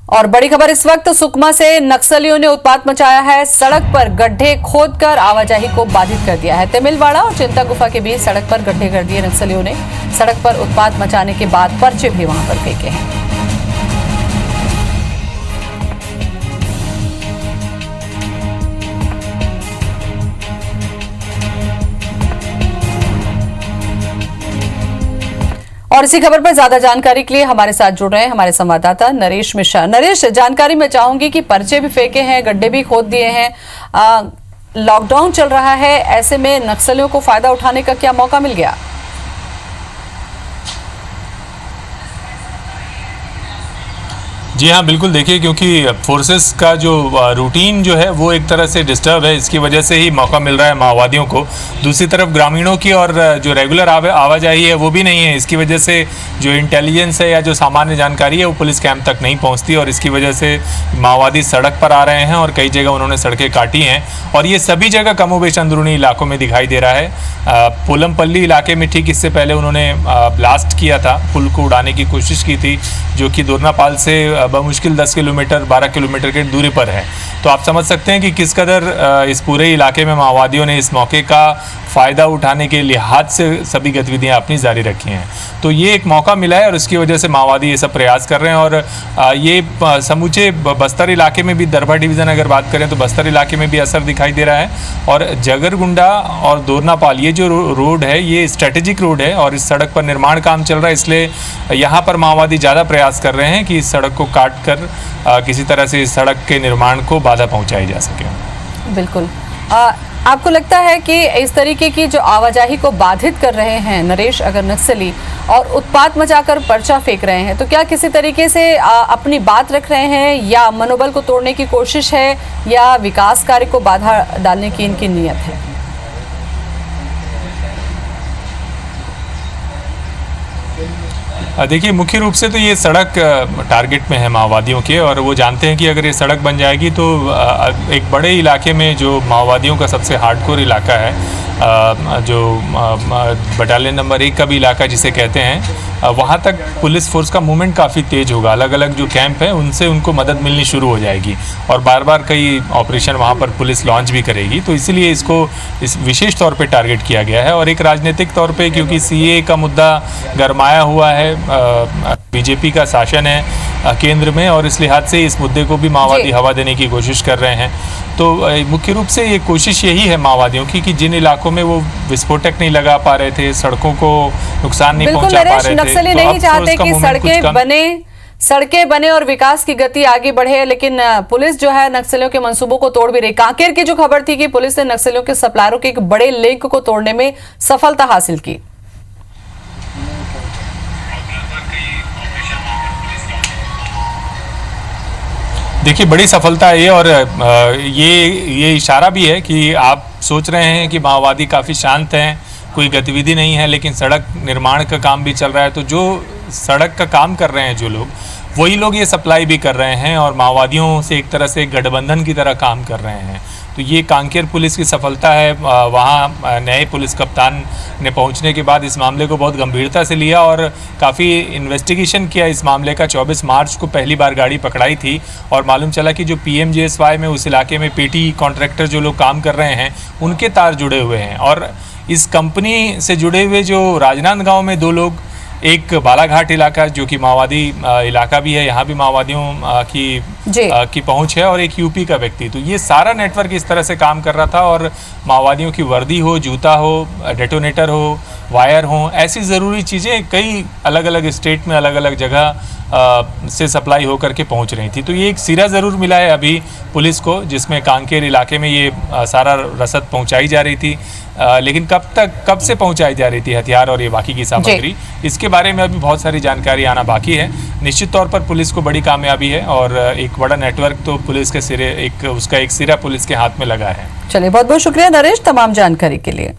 और बड़ी खबर इस वक्त सुकमा से नक्सलियों ने उत्पात मचाया है। सड़क पर गड्ढे खोदकर आवाजाही को बाधित कर दिया है। तिमिलवाड़ा और चिंता गुफा के बीच सड़क पर गड्ढे कर दिए नक्सलियों ने। सड़क पर उत्पात मचाने के बाद पर्चे भी वहां पर फेंके हैं। और इसी खबर पर ज्यादा जानकारी के लिए हमारे साथ जुड़ रहे हैं हमारे संवाददाता नरेश मिश्रा। नरेश, जानकारी मैं चाहूंगी कि पर्चे भी फेंके हैं, गड्ढे भी खोद दिए हैं, लॉकडाउन चल रहा है, ऐसे में नक्सलियों को फायदा उठाने का क्या मौका मिल गया? जी हाँ, बिल्कुल। देखिए, क्योंकि फोर्सेस का जो रूटीन जो है वो एक तरह से डिस्टर्ब है, इसकी वजह से ही मौका मिल रहा है माओवादियों को। दूसरी तरफ ग्रामीणों की और जो रेगुलर आवाजाही है वो भी नहीं है। इसकी वजह से जो इंटेलिजेंस है या जो सामान्य जानकारी है वो पुलिस कैंप तक नहीं पहुंचती और इसकी वजह से माओवादी सड़क पर आ रहे हैं और कई जगह उन्होंने सड़कें काटी हैं और ये सभी जगह कमोबेश अंदरूनी इलाकों में दिखाई दे रहा है। पोलमपल्ली इलाके में ठीक इससे पहले उन्होंने ब्लास्ट किया था, पुल को उड़ाने की कोशिश की थी, जो कि दोरनापाल से बमुश्किल 10 किलोमीटर 12 किलोमीटर की दूरी पर है। तो आप समझ सकते हैं कि किस कदर इस पूरे इलाके में माओवादियों ने इस मौके का फ़ायदा उठाने के लिहाज से सभी गतिविधियां अपनी जारी रखी हैं। तो ये एक मौका मिला है और इसकी वजह से माओवादी ये सब प्रयास कर रहे हैं। और ये समूचे बस्तर इलाके में भी, दरभा डिवीज़न अगर बात करें तो बस्तर इलाके में भी असर दिखाई दे रहा है। और जगरगुंडा और दोरनापाल ये जो रोड है ये स्ट्रेटेजिक रोड है और इस सड़क पर निर्माण काम चल रहा है, इसलिए यहाँ पर माओवादी ज़्यादा प्रयास कर रहे हैं कि इस सड़क को काट कर किसी तरह से इस सड़क के निर्माण को बाधा पहुँचाई जा सके। बिल्कुल। आपको लगता है कि इस तरीके की जो आवाजाही को बाधित कर रहे हैं नरेश, अगर नक्सली और उत्पात मचाकर पर्चा फेंक रहे हैं, तो क्या किसी तरीके से अपनी बात रख रहे हैं या मनोबल को तोड़ने की कोशिश है या विकास कार्य को बाधा डालने की इनकी नीयत है? देखिए, मुख्य रूप से तो ये सड़क टारगेट में है माओवादियों के और वो जानते हैं कि अगर ये सड़क बन जाएगी तो एक बड़े इलाके में जो माओवादियों का सबसे हार्डकोर इलाका है, जो बटालियन नंबर 1 का भी इलाका जिसे कहते हैं, वहाँ तक पुलिस फोर्स का मूवमेंट काफ़ी तेज़ होगा। अलग अलग जो कैंप हैं उनसे उनको मदद मिलनी शुरू हो जाएगी और बार बार कई ऑपरेशन वहाँ पर पुलिस लॉन्च भी करेगी। तो इसीलिए इसको इस विशेष तौर पे टारगेट किया गया है। और एक राजनीतिक तौर पे, क्योंकि सीए का मुद्दा गरमाया हुआ है, बीजेपी का शासन है केंद्र में और इस लिहाज से इस मुद्दे को भी माओवादी हवा देने की कोशिश कर रहे हैं। तो मुख्य रूप से ये कोशिश यही है माओवादियों की कि जिन इलाकों में वो विस्फोटक नहीं लगा पा रहे थे, सड़कों को नुकसान नहीं पहुंचा पा रहे थे, नक्सली नहीं चाहते कि सड़कें बने और विकास की गति आगे बढ़े, लेकिन पुलिस जो है नक्सलियों के मंसूबों को तोड़ भी रही। कांकेर की जो खबर थी कि पुलिस ने नक्सलियों के सप्लायरों के एक बड़े लिंक को तोड़ने में सफलता हासिल की। देखिए, बड़ी सफलता है ये और ये इशारा भी है कि आप सोच रहे हैं कि माओवादी काफ़ी शांत हैं, कोई गतिविधि नहीं है, लेकिन सड़क निर्माण का काम भी चल रहा है। तो जो सड़क का काम कर रहे हैं जो लोग, वही लोग ये सप्लाई भी कर रहे हैं और माओवादियों से एक तरह से गठबंधन की तरह काम कर रहे हैं। तो ये कांकेर पुलिस की सफलता है। वहाँ नए पुलिस कप्तान ने पहुँचने के बाद इस मामले को बहुत गंभीरता से लिया और काफ़ी इन्वेस्टिगेशन किया इस मामले का। 24 मार्च को पहली बार गाड़ी पकड़ाई थी और मालूम चला कि जो PMJSY में उस इलाके में पेटी कॉन्ट्रैक्टर जो लोग काम कर रहे हैं उनके तार जुड़े हुए हैं। और इस कंपनी से जुड़े हुए जो राजनांदगांव में 2 लोग, एक बालाघाट इलाका जो कि माओवादी इलाका भी है, यहाँ भी माओवादियों की पहुंच है, और एक यूपी का व्यक्ति। तो ये सारा नेटवर्क इस तरह से काम कर रहा था और माओवादियों की वर्दी हो, जूता हो, डेटोनेटर हो, वायर हो, ऐसी ज़रूरी चीज़ें कई अलग अलग स्टेट में अलग अलग जगह से सप्लाई होकर के पहुंच रही थी। तो ये एक सिरा ज़रूर मिला है अभी पुलिस को, जिसमें कांकेर इलाके में ये सारा रसद पहुंचाई जा रही थी। लेकिन कब से पहुंचाई जा रही थी हथियार और ये बाकी की सामग्री, इसके बारे में अभी बहुत सारी जानकारी आना बाकी है। निश्चित तौर पर पुलिस को बड़ी कामयाबी है और एक बड़ा नेटवर्क तो पुलिस के सिरे, उसका एक सिरा पुलिस के हाथ में लगा है। चलिए, बहुत बहुत शुक्रिया नरेश तमाम जानकारी के लिए।